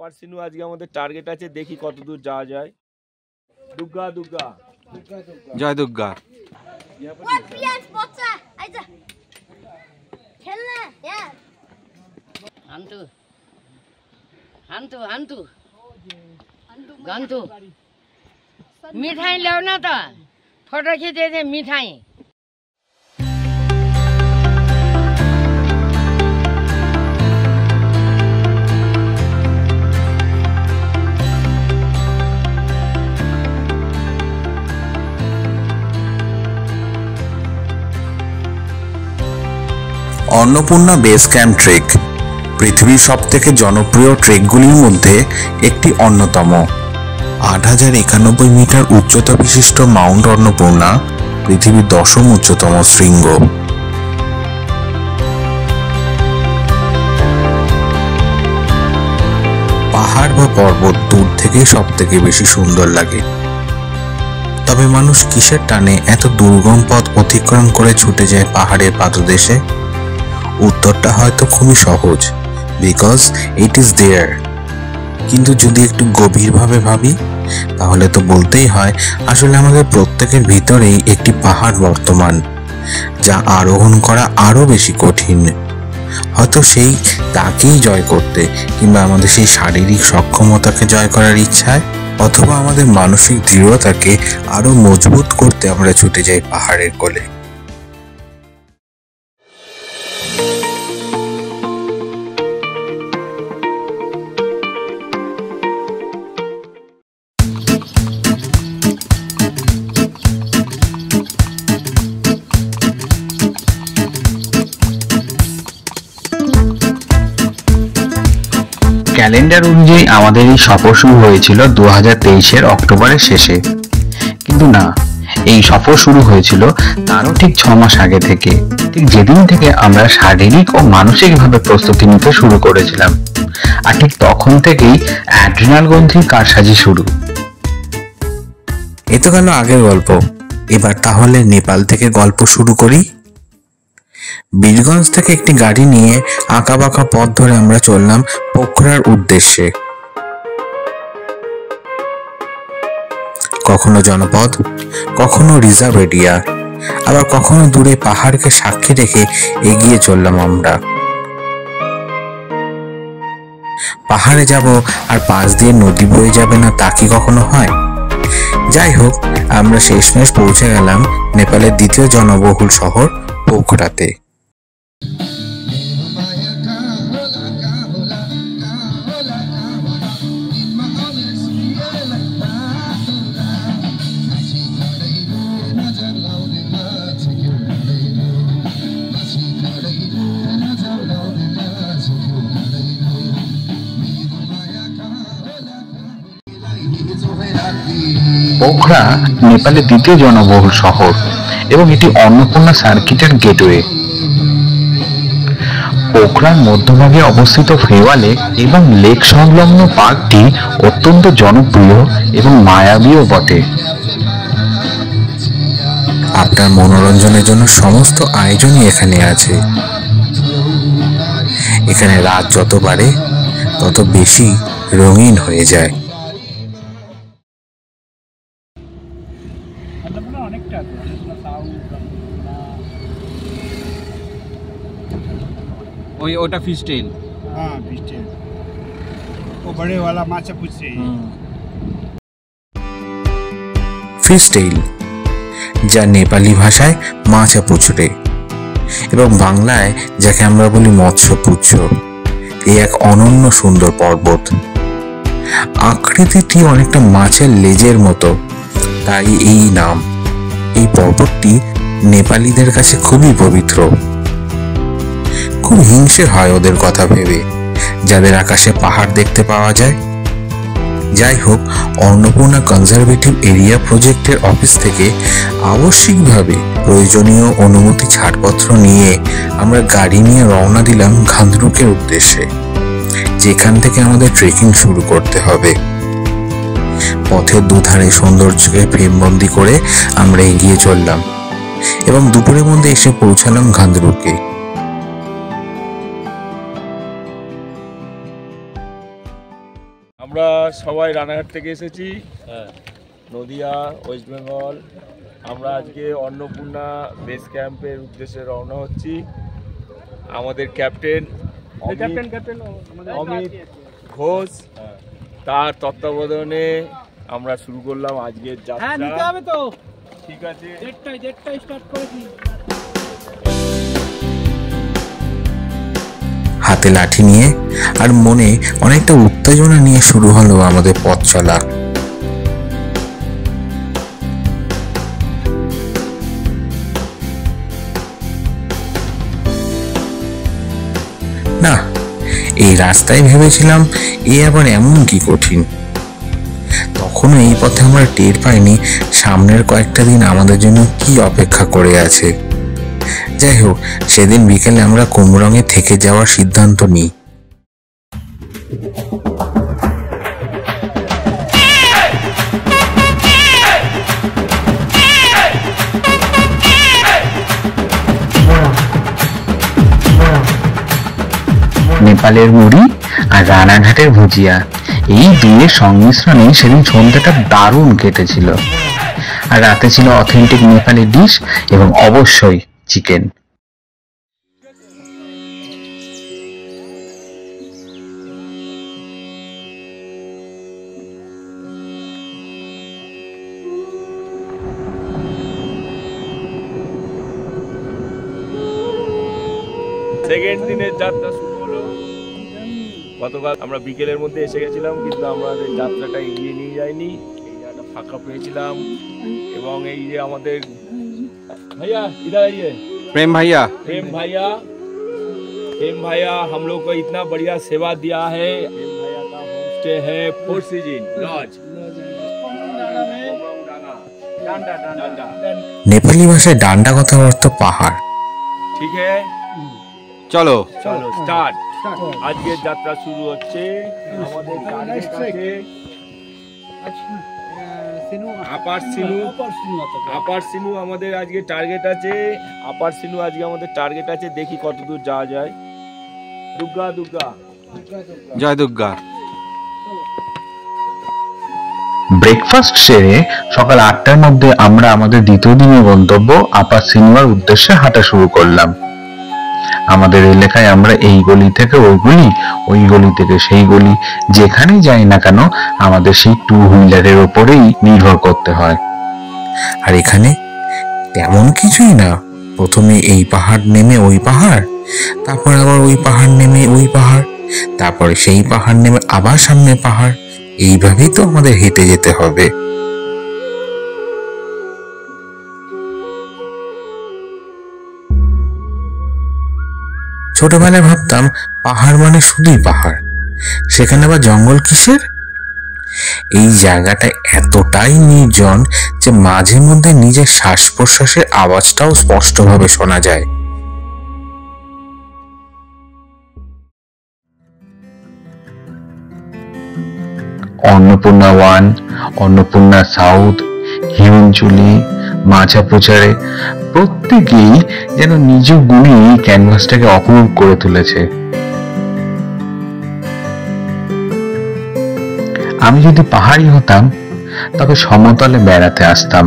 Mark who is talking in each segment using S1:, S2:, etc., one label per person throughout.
S1: আপার সিনু আজকে আমাদের টার্গেট আছে, দেখি কত দূর যাওয়া যায়। দুর্গা দুর্গা
S2: জয় দুর্গা।
S3: मिठाई ल्याउन त फोटो खिचेको मिठाई।
S4: अन्नपूर्णा बेस कैम्प ट्रेक पृथिवीर सबथेके जनप्रिय ट्रेकगुलिर मध्य एकटी अन्यतम। 8091 मीटार उच्चता विशिष्ट माउंट अन्नपूर्णा पृथिवीर 10ম उच्चतम शृंग। पहाड़ बा पर्वत दूर थेके सबथेके बेशी सुंदर लागे, तबे मानुष किसेर टाने एत दुर्गम पथ अतिक्रम करे छुटे जाए पहाड़ेर पाददेशे? उत्तरटा हयतो खूबই সহজ, বিকজ ইট ইজ देयर। কিন্তু যদি একটু গভীরভাবে ভাবি তাহলে তো বলতেই হয় আসলে আমাদের প্রত্যেকের ভিতরেই একটি পাহাড় বর্তমান, যা আরোহণ করা আরো বেশি কঠিন। হয়তো সেই তাকেই জয় করতে কিংবা আমাদের সেই শারীরিক সক্ষমতাকে জয় করার ইচ্ছায় অথবা আমাদের মানসিক দৃঢ়তাকে আরো মজবুত করতে আমরা ছুটে যাই পাহাড়ের কোলে।
S5: ক্যালেন্ডার অনুযায়ী আমাদের এই সফর শুরু হয়েছিল 2023-এর অক্টোবরের শেষে, কিন্তু না, এই সফর শুরু হয়েছিল তারও ঠিক 6 মাস আগে থেকে, ঠিক যেদিন থেকে আমরা শারীরিক ও মানসিকভাবে প্রস্তুতি নিতে শুরু করেছিলাম। আর ঠিক তখন থেকেই অ্যাড্রিনাল গ্রন্থির কারসাজি শুরু।
S4: এ তো গেল আগের গল্প, এবার তাহলে নেপাল থেকে গল্প শুরু করি। বীরগঞ্জ থেকে একটি গাড়ি নিয়ে আঁকাবাঁকা পথ ধরে আমরা চললাম পোখরার উদ্দেশ্যে। কখনো জনপদ, কখনো রিজার্ভ এরিয়া, আবার কখনো দূরে পাহাড়কে সাক্ষী রেখে এগিয়ে চললাম আমরা। পাহাড়ে যাব আর পাশ দিয়ে নদী বয়ে যাবে না তা কি কখনো হয়? যাই হোক, আমরা শেষমেশ পৌঁছে গেলাম নেপালের দ্বিতীয় জনবহুল শহর পোখরাতে।
S5: পোখরা নেপালের দ্বিতীয় জনবহুল শহর এবং এটি অন্নপূর্ণা সার্কিটের গেটওয়ে। পোখরার মধ্যভাগে অবস্থিত ফেওয়া লেক এবং লেক সংলগ্ন পার্কটি অত্যন্ত জনপ্রিয় এবং মায়াবীও বটে।
S4: আপনার মনোরঞ্জনের জন্য সমস্ত আয়োজনই এখানে আছে। এখানে রাত যত বাড়ে তত বেশি রঙিন হয়ে যায়।
S2: ওটা ফিশ টেইল।
S6: हाँ फिश टेल, वो बड़े वाला माछा पूछ रही है।
S4: ফিশ টেইল, যা নেপালি ভাষায় মাছা পুছড়ে এবং বাংলায় যাকে আমরা বলি মৎস্যপুচ্ছ, এই এক অনন্য সুন্দর পর্বত। আকৃতিটি অনেকটা মাছের লেজের মতো, তাই এই নাম। এই পর্বতটি নেপালিদের কাছে খুবই পবিত্র। খুব হিংসে হয় ওদের কথা ভেবে, যাদের আকাশে পাহাড় দেখতে পাওয়া যায়। যাই হোক, অন্নপূর্ণা কনজারভেটিভ এরিয়া প্রজেক্টের অফিস থেকে আবশ্যিকভাবে প্রয়োজনীয় অনুমতি ছাড়পত্র নিয়ে আমরা গাড়ি নিয়ে রওনা দিলাম ঘান্দরুকের উদ্দেশ্যে, যেখান থেকে আমাদের ট্রেকিং শুরু করতে হবে। পথের দুধারে সৌন্দর্যকে ফ্রেমবন্দি করে আমরা এগিয়ে চললাম এবং দুপুরের মধ্যে এসে পৌঁছালাম ঘান্দরুকে।
S1: সবাই রানাঘাট থেকে এসেছি, নদিয়া, ওয়েস্ট বেঙ্গল। আমরা আজকে অন্নপূর্ণা বেস ক্যাম্পের উদ্দেশ্যে রওনা হচ্ছি। আমাদের ক্যাপ্টেন অমিত ঘোষ, তার তত্ত্বাবধানে আমরা শুরু করলাম আজকের যাত্রা। ঠিক আছে,
S4: হাতে লাঠি নিয়ে আর মনে অনেকটা উত্তেজনা নিয়ে শুরু হলো আমাদের পথ চলা। না, এই রাস্তায় ভেবেছিলাম এ আবার এমন কি কঠিন। তখনও এই পথে আমরা টের পাইনি সামনের কয়েকটা দিন আমাদের জন্য কি অপেক্ষা করে আছে। যাই হোক, সেদিন বিকেলে আমরা কুমরঙে থেকে যাওয়ার সিদ্ধান্ত নিই।
S5: নেপালের মুড়ি আর রানাঘাটের ভুজিয়া, এই দুইয়ের সংমিশ্রণে সেদিন সন্ধ্যাটা দারুণ কেটেছিল। আর রাতে ছিল অথেন্টিক নেপালি ডিশ এবং অবশ্যই চিকেন।
S1: সেকেন্ড দিনের যাত্রা শুরু হলো। গতকাল আমরা বিকেলের মধ্যে এসে গেছিলাম, কিন্তু আমাদের যাত্রাটা এগিয়ে নিয়ে যায়নি। এই জায়গাটা ফাঁকা পেয়েছিলাম এবং এই যে আমাদের भैया इधर आइए।
S2: प्रेम भैया
S1: प्रेम भैया हम लोग को इतना बढ़िया सेवा दिया है। प्रेम भैया का होम स्टे है फोर सीजन लॉज।
S4: নেপালি ভাষায় ডান্ডা কথার অর্থ পাহাড়।
S1: ঠিক है,
S2: চলো
S1: চলো স্টার্ট। আজকের যাত্রা শুরু হচ্ছে। আমাদের টার্গেট আছে আপার সিনু। আমাদের আজকে টার্গেট আছে আপার সিনু। আজকে আমাদের টার্গেট আছে, দেখি কতদূর যাওয়া যায়। দুর্গা দুর্গা
S2: জয় দুর্গা।
S5: ব্রেকফাস্ট সেরে সকাল 8টার মধ্যে আমরা আমাদের দ্বিতীয় দিনের গন্তব্য আপার সিনেমার উদ্দেশ্যে হাঁটা শুরু করলাম। আমাদের এলাকায় আমরা এই গলি থেকে ওই গলি, ওই গলি থেকে সেই গলি, যেখানেই যাই না কেন আমাদের সেই টু হুইলারের ওপরেই নির্ভর করতে হয়।
S4: আর এখানে তেমন কিছুই না, প্রথমে এই পাহাড় নেমে ওই পাহাড়, তারপর আবার ওই পাহাড় নেমে ওই পাহাড়, তারপরে সেই পাহাড় নেমে আবার সামনে পাহাড়। এইভাবেই তো আমাদের হেঁটে যেতে হবে। ছোটবেলায় ভাবতাম পাহাড় মানে শুধুই পাহাড়, সেখানে আবার জঙ্গল কিসের। এই জায়গাটা এতটাই নির্জন যে মাঝে মধ্যে নিজের শ্বাস প্রশ্বাসের আওয়াজটাও স্পষ্টভাবে শোনা যায়।
S5: অন্নপূর্ণা 1, অন্নপূর্ণা সাউথ, হিমনচুলি, মাচাপুচারে প্রত্যেকেই যেন নিজ গুণে ক্যানভাসটাকে অপরূপ করে তুলেছে। আমি যদি পাহাড়ি হতাম তবে সমতলে বেড়াতে আসতাম।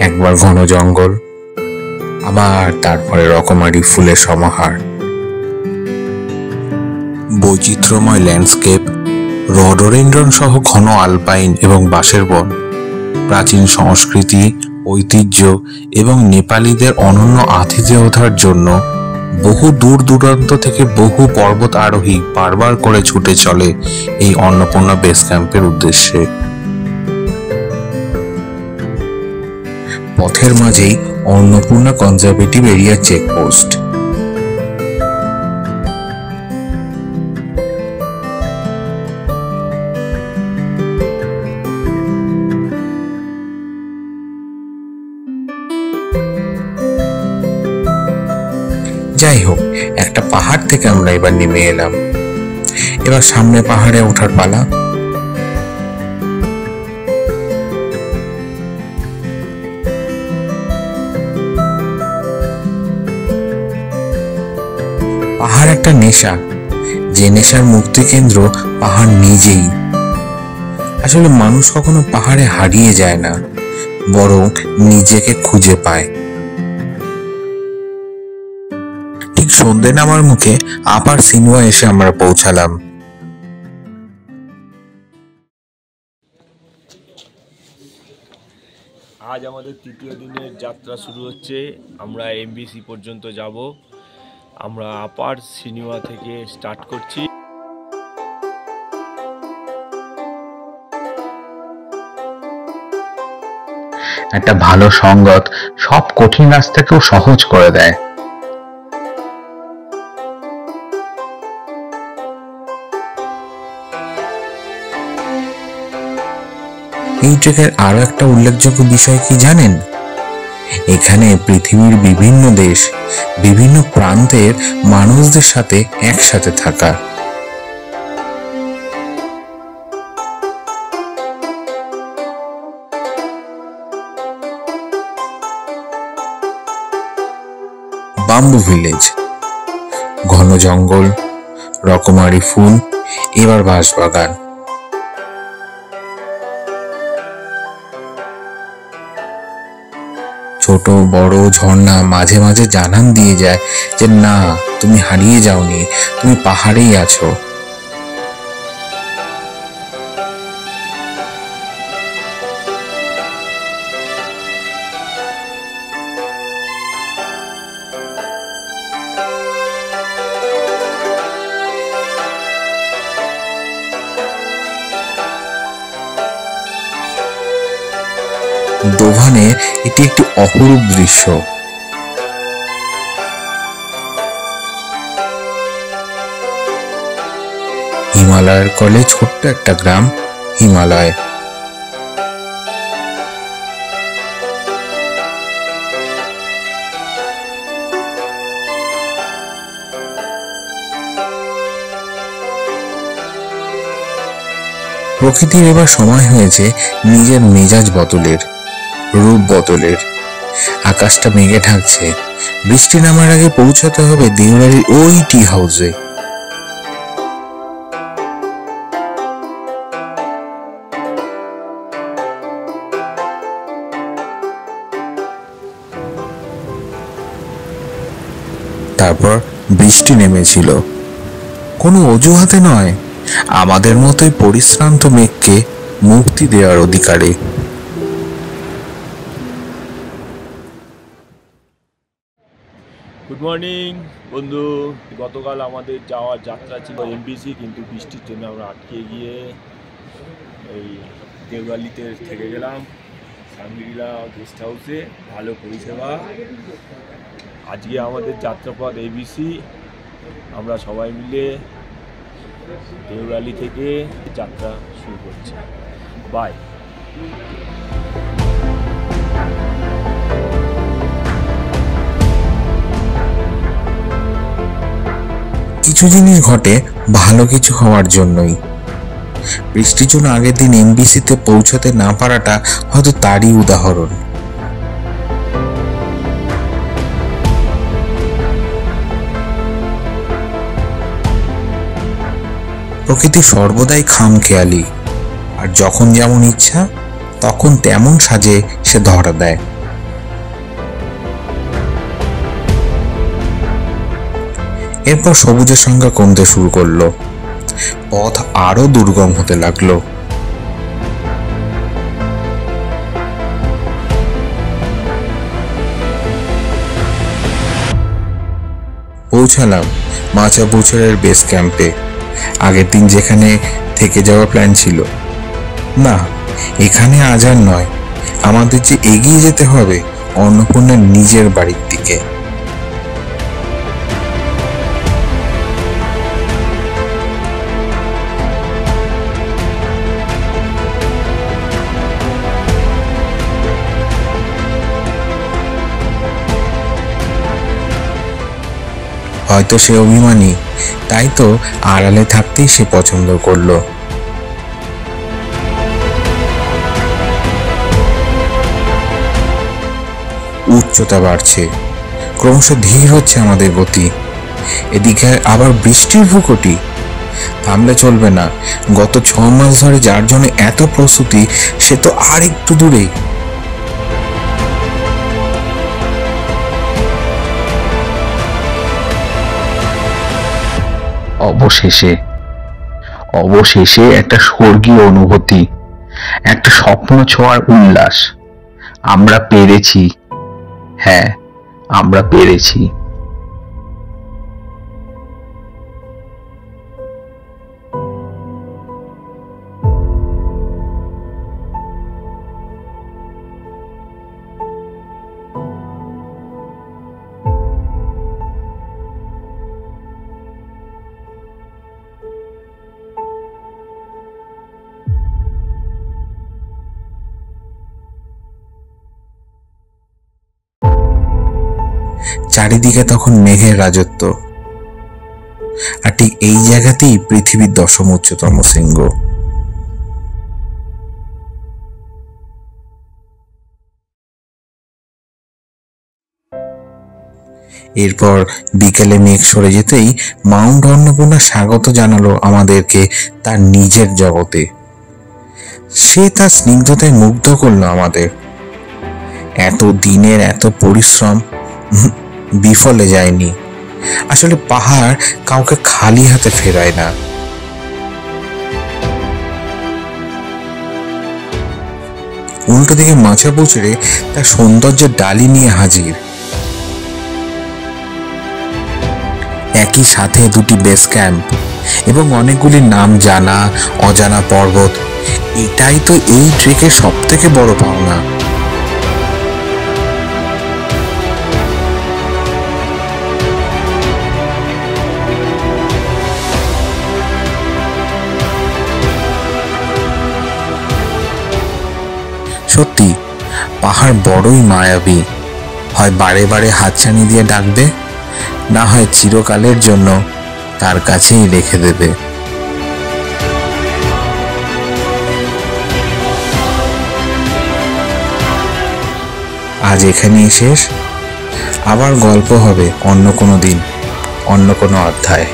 S4: একবার ঘন জঙ্গল, আবার তারপরে রকমারি ফুলের সমাহার, বৈচিত্র্যময় ল্যান্ডস্কেপ, রডোডেন্ড্রন সহ ঘন আলপাইন এবং বাঁশের বন, প্রাচীন সংস্কৃতি, ঐতিহ্য এবং নেপালিদের অনন্য আতিথেয়তার জন্য বহু দূর দূরান্ত থেকে বহু পর্বত আরোহী বারবার করে ছুটে চলে এই অন্নপূর্ণা বেস ক্যাম্পের উদ্দেশ্যে। পথের মাঝেই অন্নপূর্ণা কনজারভেটিভ এরিয়া চেকপোস্ট। যাই হোক, একটা পাহাড় থেকে আমরা এবার নেমে এলাম। এবার সামনে পাহাড়ে ওঠার পালা। একটা নেশা, যে নেশার মুক্তি কেন্দ্র পাহাড় নিজেই। আসলে মানুষ কখনো পাহাড়ে হারিয়ে যায় না, বরং নিজেকে খুঁজে পায়। ঠিক সন্ধ্যে নামার মুখে আপার সিনেমা এসে আমরা পৌঁছালাম।
S1: আজ আমাদের তৃতীয় দিনের যাত্রা শুরু হচ্ছে। আমরা এমবিসি পর্যন্ত যাব। আমরা আপার সিনেমা থেকে স্টার্ট করছি।
S5: একটা ভালো সঙ্গত সব কঠিন রাস্তাকেও সহজ করে দেয়।
S4: এই ট্রেকের আরো একটা উল্লেখযোগ্য বিষয় কি জানেন? এখানে পৃথিবীর বিভিন্ন দেশ, বিভিন্ন প্রান্তের মানুষদের সাথে একসাথে থাকা। বাম্বু ভিলেজ, ঘন জঙ্গল, রকমারি ফুল, এবার বাঁশবাগান। ছোট বড় ঝর্ণা মাঝে মাঝে জানান দিয়ে যায় যে না, তুমি হারিয়ে যাওনি, তুমি পাহাড়েই আছো। দোভানে এটি একটি অপরূপ দৃশ্য। হিমালয়ের কোলে ছোট্ট একটা গ্রাম হিমালয়। প্রকৃতির এবার সময় হয়েছে নিজের মেজাজ বদলের, রূপ বদলের। আকাশটা মেঘে ঢাকছে, বৃষ্টি নামার আগে পৌঁছাতে হবে দেউরালির ওই টি হাউসে। তারপর বৃষ্টি নেমেছিল, কোনো অজুহাতে নয়, আমাদের মতোই পরিশ্রান্ত মেঘকে মুক্তি দেওয়ার অধিকারে।
S1: গুড মর্নিং বন্ধু। গতকাল আমাদের যাওয়ার যাত্রা ছিল এমবিসি, কিন্তু বৃষ্টির জন্য আমরা আটকে গিয়ে এই দেউরালিতে থেকে গেলাম সাংগ্রিলা গেস্ট হাউসে। ভালো পরিষেবা। আজকে আমাদের যাত্রাপথ এবিসি। আমরা সবাই মিলে দেউরালি থেকে যাত্রা শুরু করছি। বাই।
S4: কিছু জিনিস ঘটে ভালো কিছু হওয়ার জন্যই। বৃষ্টির জন্য আগের দিন এমবিসিতে পৌঁছাতে না পারাটা হয়তো তারই উদাহরণ। প্রকৃতি সর্বদাই খামখেয়ালি, আর যখন যেমন ইচ্ছা তখন তেমন সাজে সে ধরা দেয়। এরপর সবুজের সংখ্যা কমতে শুরু করলো, পথ আরো দুর্গম হতে লাগলো। পৌঁছালাম মাচাপুছরের বেস ক্যাম্পে। আগের দিন যেখানে থেকে যাওয়ার প্ল্যান ছিল, না, এখানে আজ আর নয়, আমাদের যে এগিয়ে যেতে হবে অন্নপূর্ণার নিজের বাড়ির দিকে। হয়তো সে অভিমানী, তাই তো আড়ালে থাকতেই সে পছন্দ করলো। উচ্চতা বাড়ছে, ক্রমশ ধীর হচ্ছে আমাদের গতি। এদিকে আবার বৃষ্টির ভূকটি। থামলে চলবে না, গত 6 মাস ধরে যার জন্য এত প্রস্তুতি সে তো আর একটু দূরেই।
S5: অবশেষে একটা স্বর্গীয় অনুভূতি, একটা স্বপ্ন ছোঁয়ার উল্লাস। আমরা পেরেছি, হ্যাঁ আমরা পেরেছি।
S4: চারিদিকে তখন মেঘের রাজত্ব, আর ঠিক এই জায়গাতেই পৃথিবীর 10ম উচ্চতম শৃঙ্গ। এরপর বিকেলে মেঘ সরে যেতেই মাউন্ট অন্নপূর্ণা স্বাগত জানালো আমাদেরকে তার নিজের জগতে। সে তার স্নিগ্ধতায় মুগ্ধ করলো আমাদের। এত দিনের এত পরিশ্রম বিফলে যায়নি। আসলে পাহাড় কাউকে খালি হাতে ফেরায় না। উল্টো দিকে মাছা পুচড়ে তার সৌন্দর্যের ডালি নিয়ে হাজির। একই সাথে দুটি বেস ক্যাম্প এবং অনেকগুলি নাম জানা অজানা পর্বত। এটাই তো এই ট্রেকের সব থেকে বড় পাওনা। সত্যি পাহাড় বড়ই মায়াবী। হয় বারে বারে হাতছানি দিয়ে ডাকবে, না হয় চিরকালের জন্য তার কাছেই রেখে দেবে। আজ এখানেই শেষ। আবার গল্প হবে অন্য কোনো দিন, অন্য কোনো অধ্যায়।